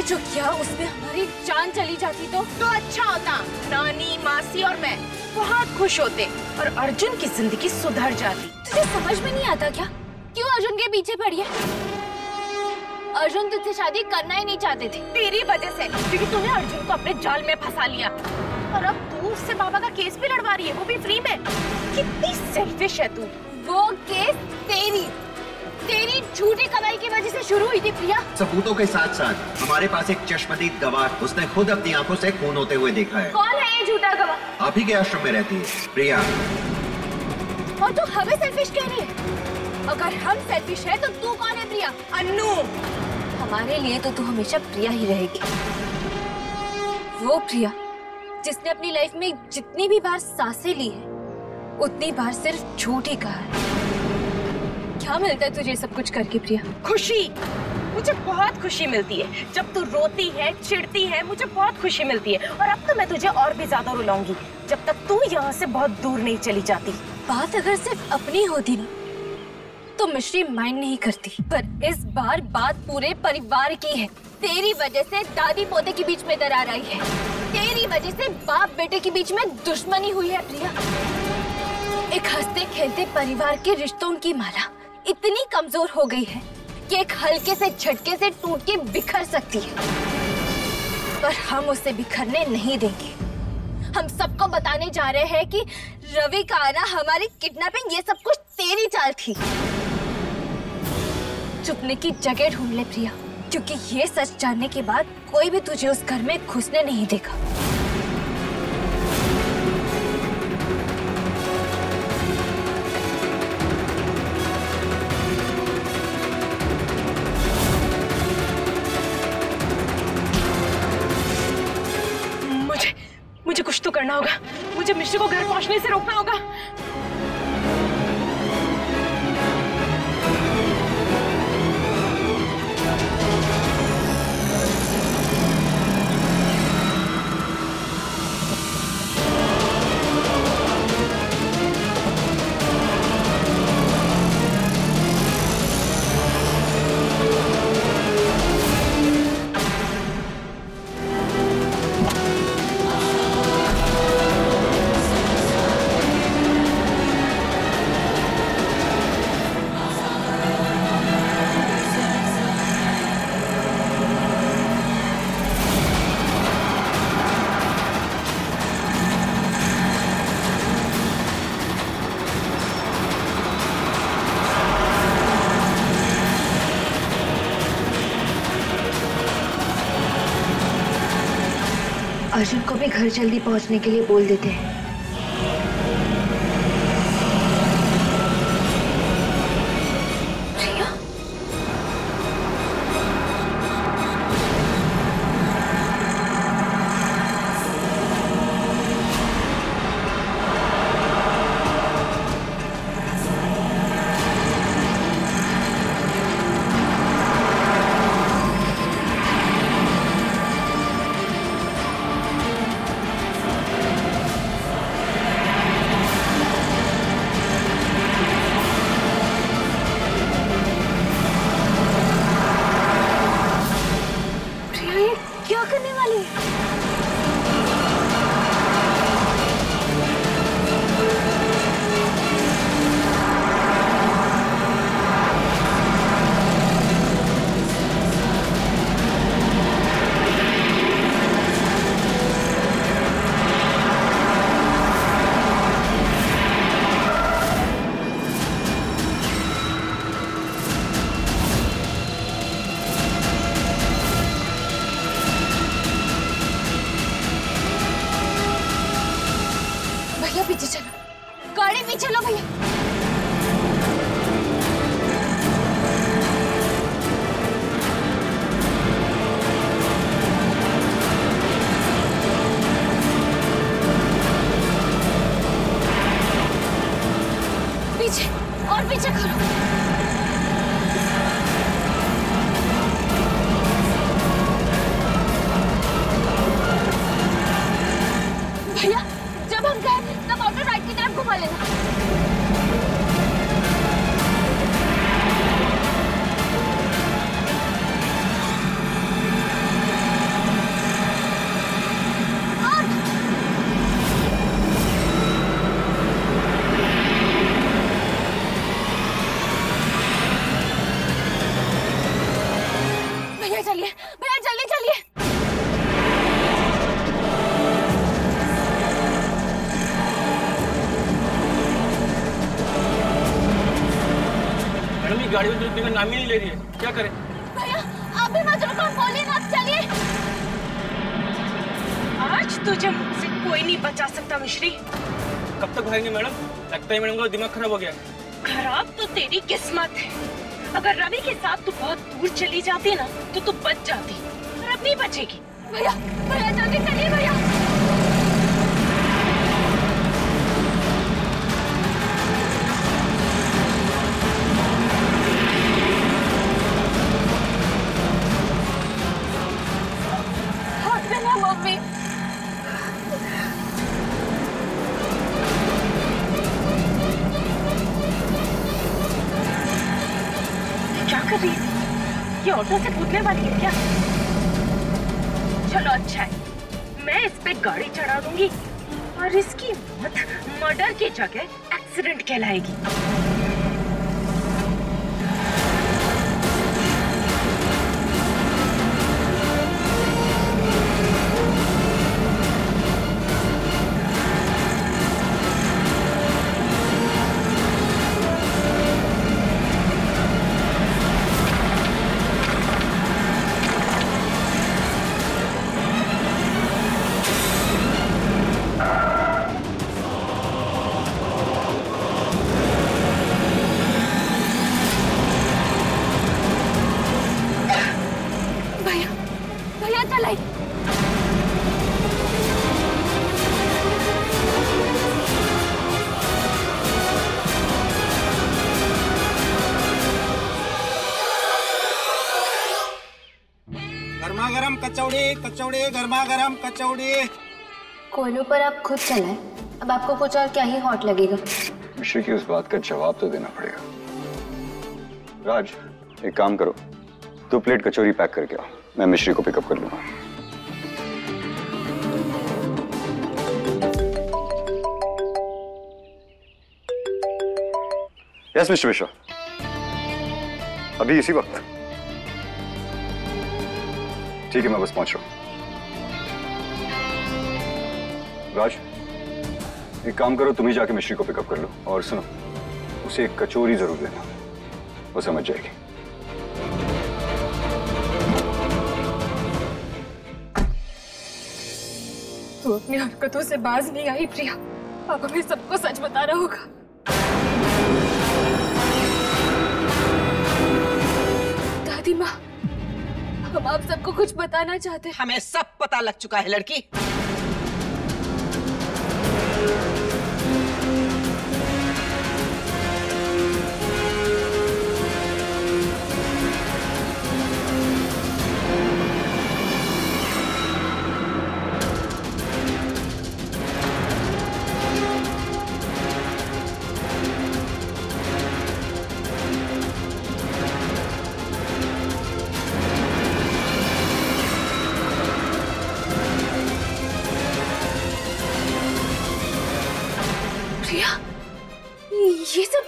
सोचो क्या उसमें हमारी जान चली जाती तो अच्छा होता। नानी, मासी और मैं बहुत खुश होते और अर्जुन की जिंदगी सुधर जाती। तुझे समझ में नहीं आता क्या? क्यों अर्जुन के पीछे पड़ी है? अर्जुन तुझसे शादी करना ही नहीं चाहते थे। तेरी वजह से, क्योंकि तूने अर्जुन को अपने जाल में फंसा लिया और अब तू उससे बाबा का केस भी लड़वा रही है, वो भी फ्री में। कितनी सेल्फिश है तू। वो केस तेरी झूठी कमाई की वजह से शुरू हुई थी प्रिया। सबूतों के साथ साथ हमारे पास एक चश्मदीद गवाह, उसने खुद अपनी आंखों से खून होते हुए देखा है। कौन है ये झूठा गवाह? आप ही के आश्रम में रहती है प्रिया। और तू हमें सेल्फिश कह रही है? अगर हम सेल्फिश है तो तू कौन है प्रिया? अन्नू, हमारे लिए तो तू हमेशा प्रिया ही रहेगी। वो प्रिया जिसने अपनी लाइफ में जितनी भी बार सांसें ली है उतनी बार सिर्फ झूठ ही कहा है। क्या मिलता है तुझे सब कुछ करके प्रिया? खुशी। मुझे बहुत खुशी मिलती है जब तू रोती है, चिढ़ती है, मुझे बहुत खुशी मिलती है। और अब तो मैं तुझे और भी ज्यादा रुलाऊंगी जब तक तू यहाँ से बहुत दूर नहीं चली जाती। बात अगर सिर्फ अपनी होती ना तो मिश्री माइंड नहीं करती, पर इस बार बात पूरे परिवार की है। तेरी वजह से दादी पोते के बीच में दरार आई है, तेरी वजह से बाप बेटे के बीच में दुश्मनी हुई है प्रिया। एक हंसते खेलते परिवार के रिश्तों की माला इतनी कमजोर हो गई है कि एक हल्के से झटके से टूट के बिखर सकती है, पर हम उसे बिखरने नहीं देंगे। हम सबको बताने जा रहे हैं कि रवि का आना, हमारी किडनैपिंग, ये सब कुछ तेरी चाल थी। छुपने की जगह ढूंढ ले प्रिया, क्योंकि ये सच जानने के बाद कोई भी तुझे उस घर में घुसने नहीं देगा। मुझे कुछ तो करना होगा। मुझे मिश्री को घर पहुंचने से रोकना होगा। अर्जुन को भी घर जल्दी पहुंचने के लिए बोल देते हैं। पीछे चलो, गाड़ी पीछे लो भैया। पीछे और पीछे करो। भैया जब हम गए तब ऑटो राइट की तरफ घुमा लेना। मैडम ये गाड़ी में रुकने का नाम ही नहीं ले रही है, क्या करें? भैया आप भी मत रुको, बोलिए ना, चलिए। आज तुझे मुझसे कोई नहीं बचा सकता मिश्री। कब तक भागेंगे मैडम? लगता है मैडम का दिमाग खराब हो गया। खराब तो तेरी किस्मत है। अगर रवि के साथ तू बहुत दूर चली जाती ना तो तू बच जाती, पर अब नहीं बचेगी। भैया भैया जल्दी चलिए भैया। मम्मी क्या कर रही है? ये ऑटो से कूदने वाली है क्या? चलो अच्छा है, मैं इस पे गाड़ी चढ़ा दूंगी और इसकी मौत मर्डर की जगह एक्सीडेंट कहलाएगी। गरम कचौड़ी कचौड़ी गर्मा गरम कचौड़ी। कोयलों पर आप खुद चलाएं, अब आपको कुछ और क्या ही हॉट लगेगा। मिश्री की उस बात का जवाब तो देना पड़ेगा। राज एक काम करो, 2 प्लेट कचौरी पैक करके आओ, मैं मिश्री को पिकअप कर लूंगा। यस मिस्टर मिश्रा, अभी इसी वक्त? ठीक है मैं बस पहुंच रहा हूं। राज एक काम करो, तुम ही जाके मिश्री को पिकअप कर लो, और सुनो उसे एक कचौरी जरूर देना, वो समझ जाएगी। तू अपनी हरकतों से बाज नहीं आई प्रिया, अब हमें सबको सच बताना होगा। दादी माँ, हम आप सबको कुछ बताना चाहते हैं। हमें सब पता लग चुका है लड़की। ये सब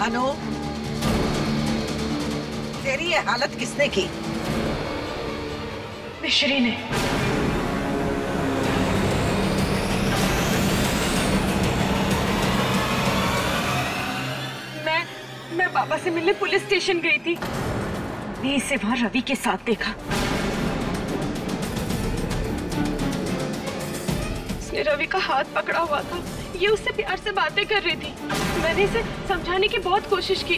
अनु, तेरी ये हालत किसने की? मिश्री ने। मैं बाबा से मिलने पुलिस स्टेशन गई थी, मैंने इसे वहां रवि के साथ देखा। उसने रवि का हाथ पकड़ा हुआ था, ये उससे प्यार से बातें कर रही थी। मैंने इसे समझाने की बहुत कोशिश की,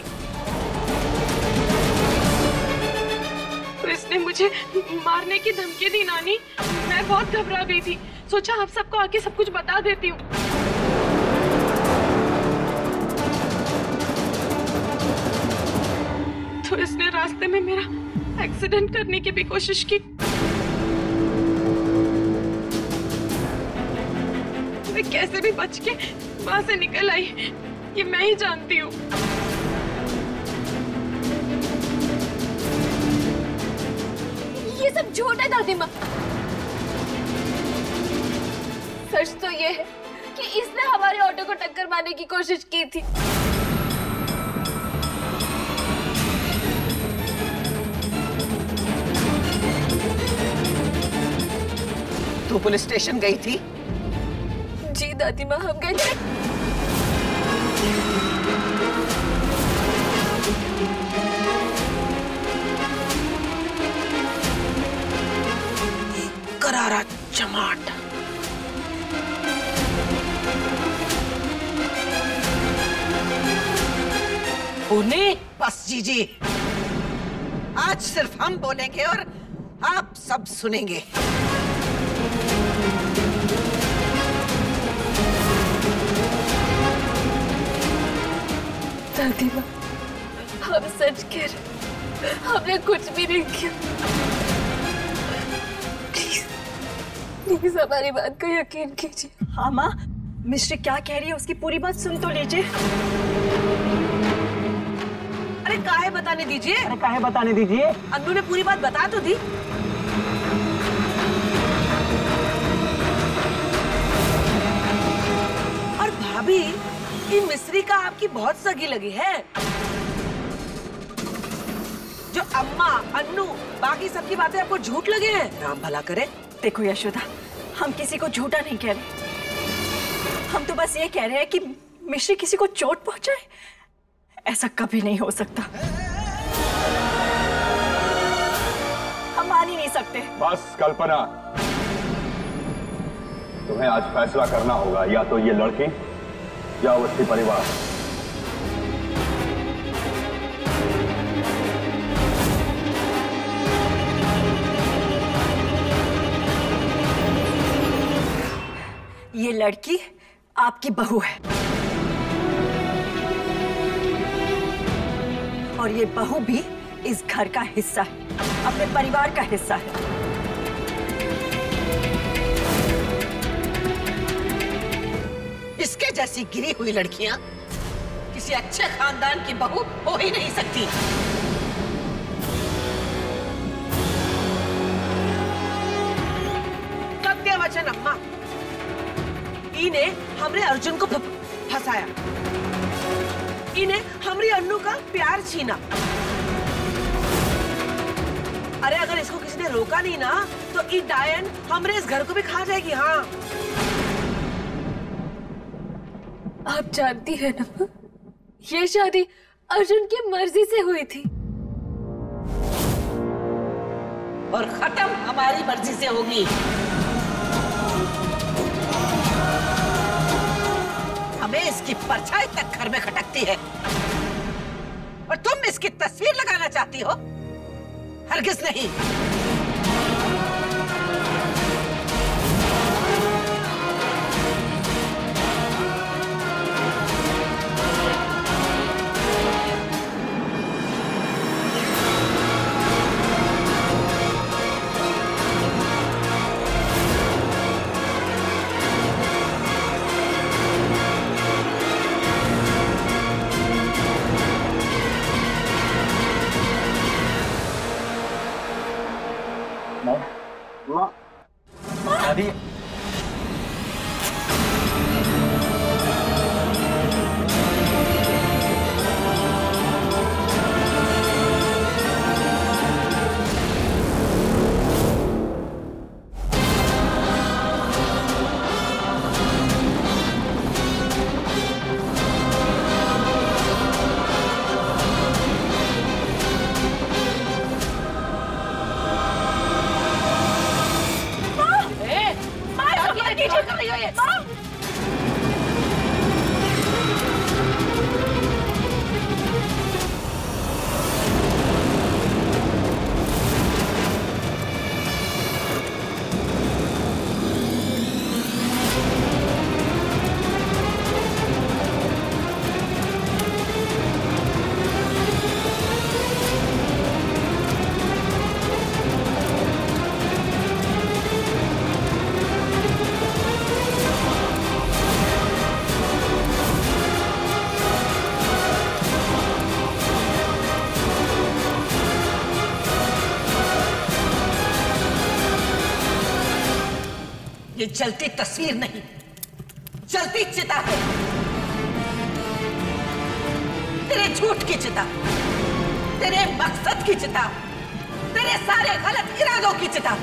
तो इसने मुझे मारने की धमकी दी। नानी, मैं बहुत घबरा गई थी, सोचा आप सबको आके सब कुछ बता देती हूँ। तो इसने रास्ते में मेरा एक्सीडेंट करने की भी कोशिश की। मैं कैसे भी बच के वहां से निकल आई, ये मैं ही जानती हूँ। ये सब झूठ है दादी माँ। सच तो ये है कि इसने हमारे ऑटो को टक्कर मारने की कोशिश की थी। तू पुलिस स्टेशन गई थी? जी दादी माँ, हम गए थे। उन्हें बस जीजी, आज सिर्फ हम बोलेंगे और आप सब सुनेंगे। दादी माँ, हम सच कह रहे, हमने कुछ भी नहीं किया। प्लीज प्लीज हमारी बात का यकीन कीजिए। हाँ माँ, मिश्री क्या कह रही है उसकी पूरी बात सुन तो लीजिए। अरे काहे बताने दीजिए। अरे काहे बताने दीजिए। अन्नू ने पूरी बात बता तो दी। और भाभी, ये मिश्री का आपकी बहुत सगी लगी है। जो अम्मा, अन्नू, बाकी सबकी बातें आपको झूठ लगे हैं। राम भला करे। देखो यशोदा, हम किसी को झूठा नहीं कह रहे। हम तो बस ये कह रहे हैं कि मिश्री किसी को चोट पहुंचाए, ऐसा कभी नहीं हो सकता। हम मान ही नहीं सकते। बस कल्पना, तुम्हें आज फैसला करना होगा, या तो ये लड़की या अवस्थी परिवार। ये लड़की आपकी बहू है और ये बहू भी इस घर का हिस्सा है, अपने परिवार का हिस्सा है। इसके जैसी गिरी हुई लड़कियां किसी अच्छे खानदान की बहू हो ही नहीं सकती। सत्य वचन अम्मा, इने हमरे अर्जुन को फंसाया, इने हमरी अन्नू का प्यार छीना। अरे अगर इसको किसी ने रोका नहीं ना, तो ई डायन हमरे इस घर को भी खा जाएगी। हाँ, आप जानती है ना, ये शादी अर्जुन की मर्जी से हुई थी और खत्म हमारी मर्जी से होगी। हमें इसकी परछाई तक घर में खटकती है और तुम इसकी तस्वीर लगाना चाहती हो? हरगिज नहीं। दादी, ये जलती तस्वीर नहीं, जलती चिता है। तेरे झूठ की चिता, तेरे मकसद की चिता, तेरे सारे गलत इरादों की चिता।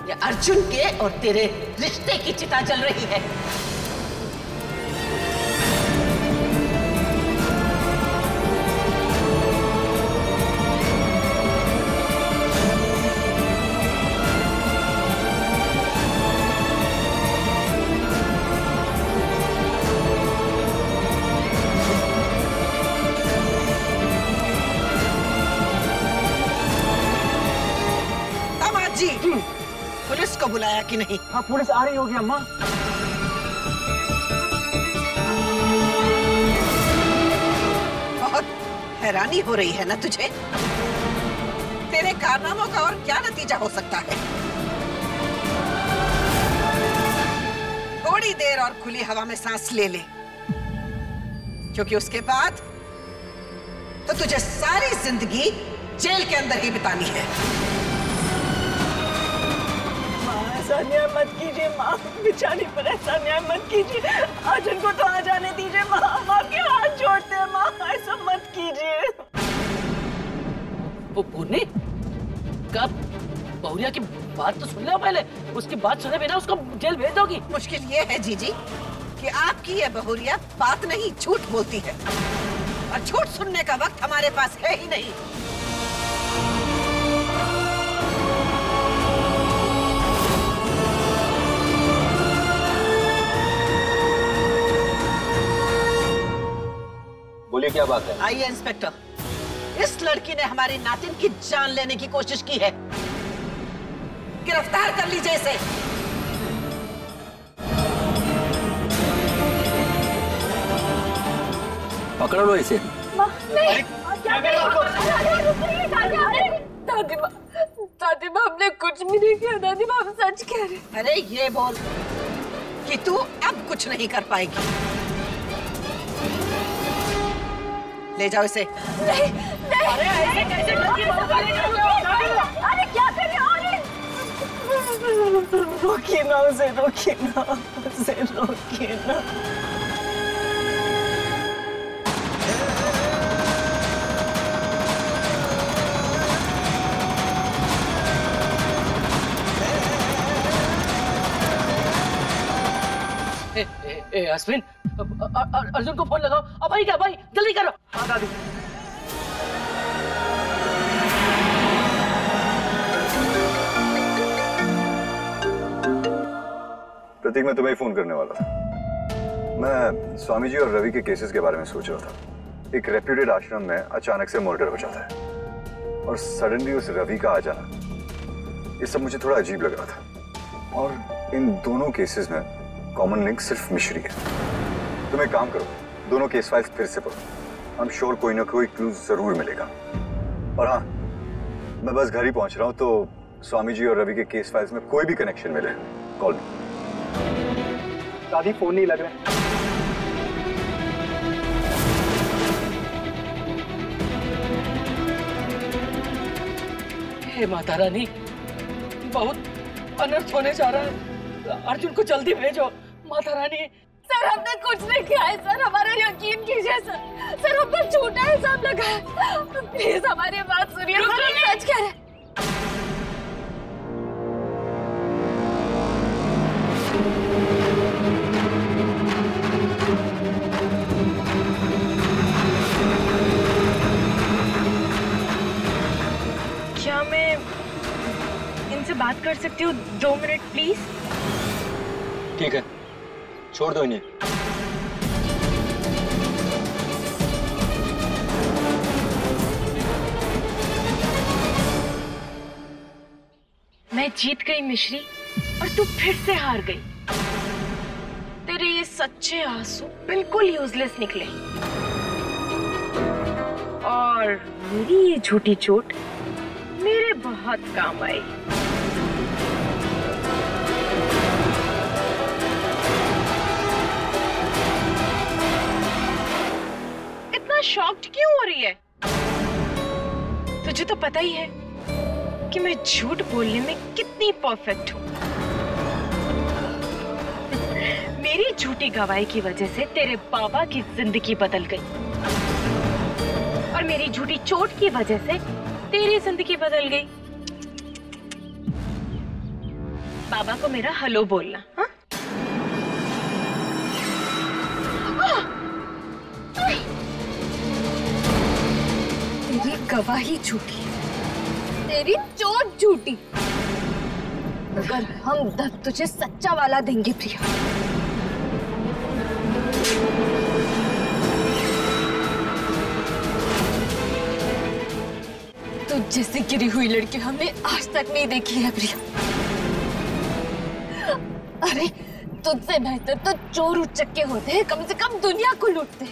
ये अर्जुन के और तेरे रिश्ते की चिता जल रही है। बुलाया कि नहीं? हाँ, पुलिस आ रही होगी अम्मा। बहुत हैरानी हो रही है ना तुझे? तेरे कारनामों का और क्या नतीजा हो सकता है? थोड़ी देर और खुली हवा में सांस ले ले, क्योंकि उसके बाद तो तुझे सारी जिंदगी जेल के अंदर ही बितानी है। माँ, ऐसा न्याय मत कीजिए माँ, बेचारी पर ऐसा न्याय मत कीजिए। अर्जुन को तो आ जाने दीजिए माँ, माँ के हाथ जोड़ते हैं माँ, ऐसा मत कीजिए। वो पूर्णी, कब बहुरिया की बात तो सुन लो पहले, उसकी बात सुने बिना उसको जेल भेज दोगी? मुश्किल ये है जीजी कि आपकी ये बहुरिया बात नहीं झूठ बोलती है, और झूठ सुनने का वक्त हमारे पास है ही नहीं। बोलिए क्या बात है? आइए इंस्पेक्टर, इस लड़की ने हमारी नातिन की जान लेने की कोशिश की है, गिरफ्तार कर लीजिए इसे। पकड़ लो इसे। दादी माँ, हमने कुछ भी नहीं किया। दादी माँ, हम सच कह रहे हैं। अरे ये बोल कि तू अब कुछ नहीं कर पाएगी। ले जाओ इसे। नहीं, नहीं, अरे ऐसे कैसे अरे क्या कर रहे हो? रोकिए ना उसे, रोकिए ना उसे, रोकिए ना। अश्विन, अर्जुन को फोन लगाओ। अब भाई क्या भाई, जल्दी करो। हाँ दादी। प्रतीक, मैं तुम्हें फोन करने वाला था। मैं स्वामी जी और रवि के केसेस के बारे में सोच रहा था। एक रेप्यूटेड आश्रम में अचानक से मर्डर हो जाता है और सडनली उस रवि का आ जाना, ये सब मुझे थोड़ा अजीब लग रहा था। और इन दोनों केसेस में कॉमन लिंक सिर्फ मिश्री है। तुम एक काम करो, दोनों केस फाइल्स फिर से पढ़ो। आई एम श्योर कोई ना कोई क्लू जरूर मिलेगा। और हाँ, मैं बस घर ही पहुंच रहा हूँ, तो स्वामी जी और रवि के केस फाइल्स में कोई भी कनेक्शन मिले, कॉल मी। दादी, फोन नहीं लग रहा। हे माता रानी, बहुत अनर्थ होने जा रहा है। अर्जुन को जल्दी भेजो माता रानी। सर, हमने कुछ नहीं किया है सर, हमारा यकीन कीजिए सर। सर, हम पर झूठा इल्जाम लगा है। प्लीज हमारी बात सुनिए सर, हम सच कह रहे हैं। क्या मैं इनसे बात कर सकती हूँ 2 मिनट प्लीज? ठीक है, छोड़ दो इन्हें। मैं जीत गई मिश्री, और तू फिर से हार गई। तेरे ये सच्चे आंसू बिल्कुल यूजलेस निकले, और मेरी ये झूठी चोट मेरे बहुत काम आई। इतना शॉक्ड क्यों हो रही है? तुझे तो पता ही है कि मैं झूठ बोलने में कितनी परफेक्ट हूँ। मेरी झूठी गवाही की वजह से तेरे बाबा की जिंदगी बदल गई, और मेरी झूठी चोट की वजह से तेरी जिंदगी बदल गई। बाबा को मेरा हेलो बोलना। हाँ? तेरी गवाही झूठी, तेरी चोट झूठी, मगर हम दर्द तुझे सच्चा वाला देंगे प्रिया। तुझ जैसी गिरी हुई लड़की हमने आज तक नहीं देखी है प्रिया। अरे तुझसे बेहतर तो चोर उचक्के होते हैं, कम से कम दुनिया को लूटते।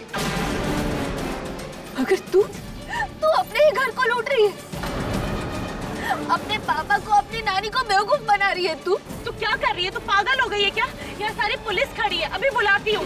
अगर तू अपने ही घर को लूट रही है, अपने पापा को, अपनी नानी को बेवकूफ बना रही है। तू क्या कर रही है? तू पागल हो गई है क्या? यहाँ सारी पुलिस खड़ी है, अभी बुलाती हूँ।